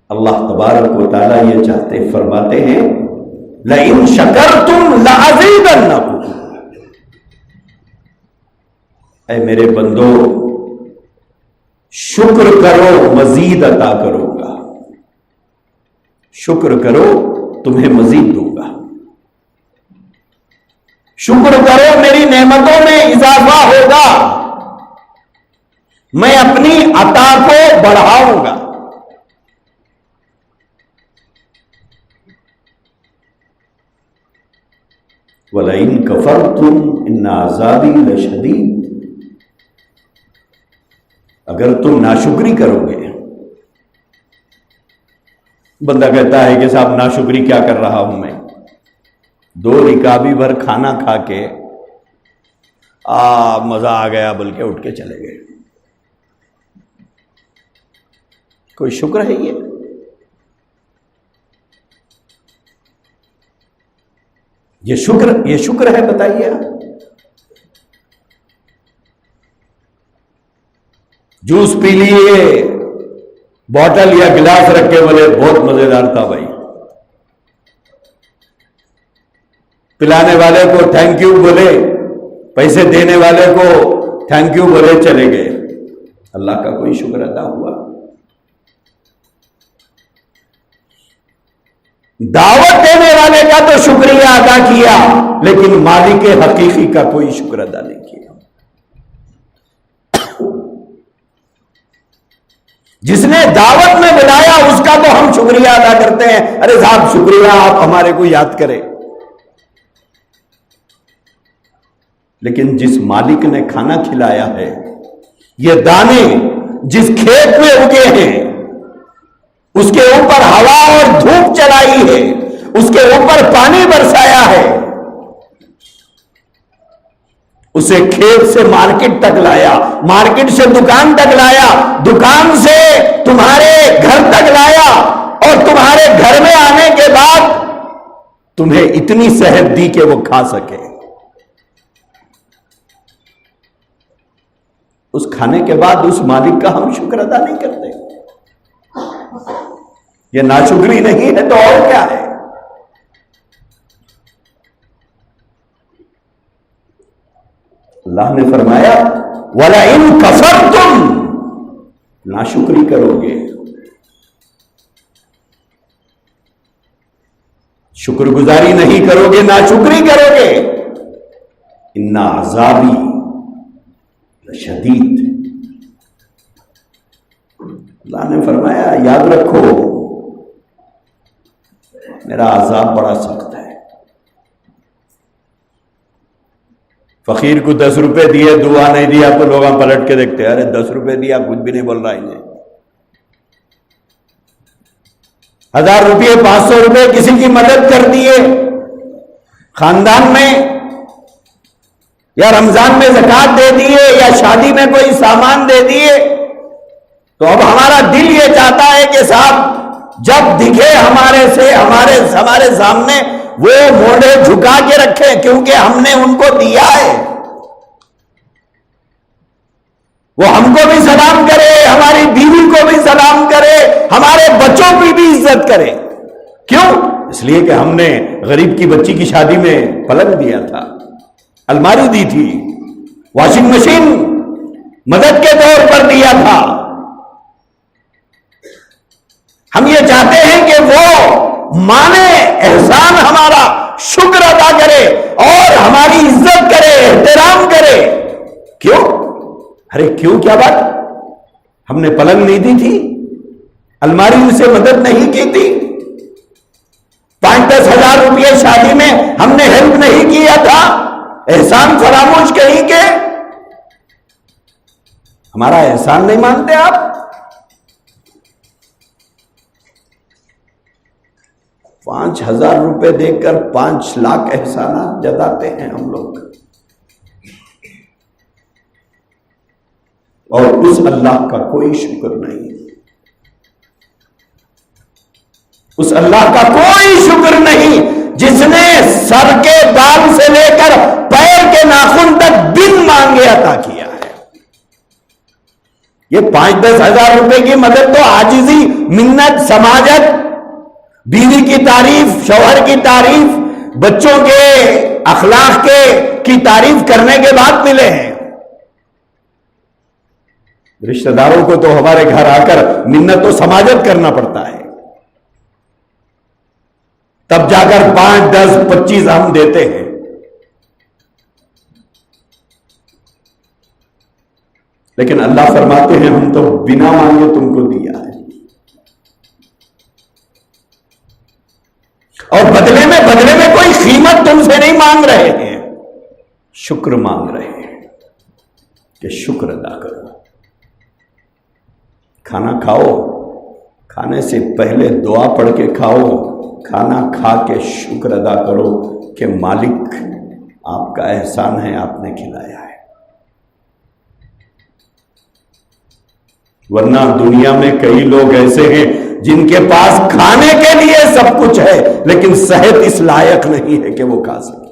اللہ تبارک و تعالیٰ یہ چاہتے فرماتے ہیں لئن شکرتم لازیدنکم، اے میرے بندو شکر کرو مزید عطا کروں گا، شکر کرو تمہیں مزید دوں گا، شکر کرو میری نعمتوں میں اضافہ ہوگا، میں اپنی عطا کو بڑھاؤں گا۔ وَلَئِن كَفَرْتُمْ إِنَّ عَذَابِي لَشَدِيدٌ، اگر تم ناشکری کرو گے۔ بندہ کہتا ہے کہ صاحب ناشکری کیا کر رہا ہوں میں، 2 رکابی بھر کھانا کھا کے مزہ آ گیا بلکہ اٹھ کے چلے گئے، کوئی شکر ہے یہ؟ یہ شکر ہے بتائیے؟ جوس پی لیے، بوتل یا گلاس رکھ کے بولے بہت مزیدار تھا بھائی، پلانے والے کو تھینک یو بولے، پیسے دینے والے کو تھینک یو بولے، چلے گئے، اللہ کا کوئی شکر ادا ہوا؟ دعوت دینے والے کا تو شکریہ ادا کیا، لیکن مالک حقیقی کا کوئی شکر ادا نہیں کیا۔ جس نے دعوت میں بلایا اس کا تو ہم شکریہ ادا کرتے ہیں، ارے صاحب شکریہ آپ ہمارے کو یاد کریں، لیکن جس مالک نے کھانا کھلایا ہے، یہ دانے جس کھیت میں اگے ہیں، اس کے اوپر ہوا اور دھوپ چلائی ہے، اس کے اوپر پانی برسایا ہے، اسے کھیت سے مارکیٹ تک لایا، مارکیٹ سے دکان تک لایا، دکان سے تمہارے گھر تک لایا، اور تمہارے گھر میں آنے کے بعد تمہیں اتنی صحت دی کہ وہ کھا سکے، اس کھانے کے بعد اس مالک کا ہم شکر ادا نہیں کرتے؟ یہ ناشکری نہیں ہے تو اور کیا ہے؟ اللہ نے فرمایا وَلَئِن كَفَرْتُمْ، ناشکری کرو گے، شکر گزاری نہیں کرو گے، ناشکری کرو گے، اِنَّ عَذَابِي لَشَدِيدٌ، اللہ نے فرمایا یاد رکھو میرا عذاب بڑا سخت ہے۔ فقیر کو 10 روپے دیے، دعا نہیں دیا تو لوگ پلٹ کے دیکھتے ہیں، ارے 10 روپے دیا کچھ بھی نہیں بول رہا انہیں، 1000 روپے 500 روپے کسی کی مدد کر دیے خاندان میں، یا رمضان میں زکوٰۃ دے دیے، یا شادی میں کوئی سامان دے دیے، تو اب ہمارا دل یہ چاہتا ہے کہ صاحب جب دکھے ہمارے سامنے وہ موڑے جھکا کے رکھے، کیونکہ ہم نے ان کو دیا ہے، وہ ہم کو بھی سلام کرے، ہماری بیوی کو بھی سلام کرے، ہمارے بچوں کی بھی عزت کرے۔ کیوں؟ اس لیے کہ ہم نے غریب کی بچی کی شادی میں پلنگ دیا تھا، الماری دی تھی، واشنگ مشین مدد کے طور پر دیا تھا۔ ہم یہ چاہتے ہیں کہ وہ مانے احسان ہمارا، شکر ادا کرے اور ہماری عزت کرے، احترام کرے۔ کیوں؟ ارے کیوں کیا بات؟ ہم نے پلنگ نہیں دی تھی، الماری سے مدد نہیں کی تھی، 5-10 ہزار روپے شادی میں ہم نے ہیلپ نہیں کیا تھا، احسان فراموش کہیں کہ ہمارا احسان نہیں مانتے آپ؟ $5,000 روپے دے کر 5 لاکھ احسانات جتاتے ہیں ہم لوگ، اور اس اللہ کا کوئی شکر نہیں، اس اللہ کا کوئی شکر نہیں جس نے سر کے بال سے لے کر پیر کے ناخن تک بن مانگے عطا کیا ہے۔ یہ 5-10 ہزار روپے کی مدد تو عاجزی، منت، سماجت، بیوی کی تعریف، شوہر کی تعریف، بچوں کے اخلاق کی تعریف کرنے کے بعد ملے ہیں۔ رشتہ داروں کو تو ہمارے گھر آ کر منت و سماجت کرنا پڑتا ہے، تب جا کر 5، 10، 25 ہم دیتے ہیں۔ لیکن اللہ فرماتے ہیں ہم تو بنا مانگے تم کو دیا ہے، اور بدلے میں کوئی قیمت تم سے نہیں مانگ رہے ہیں، شکر مانگ رہے ہیں کہ شکر ادا کرو۔ کھانا کھاؤ، کھانے سے پہلے دعا پڑھ کے کھاؤ، کھانا کھا کے شکر ادا کرو کہ مالک آپ کا احسان ہے، آپ نے کھلایا ہے۔ ورنہ دنیا میں کئی لوگ ایسے ہیں جن کے پاس کھانے کے لیے سب کچھ ہے لیکن صحت اس لائق نہیں ہے کہ وہ کھا سکے۔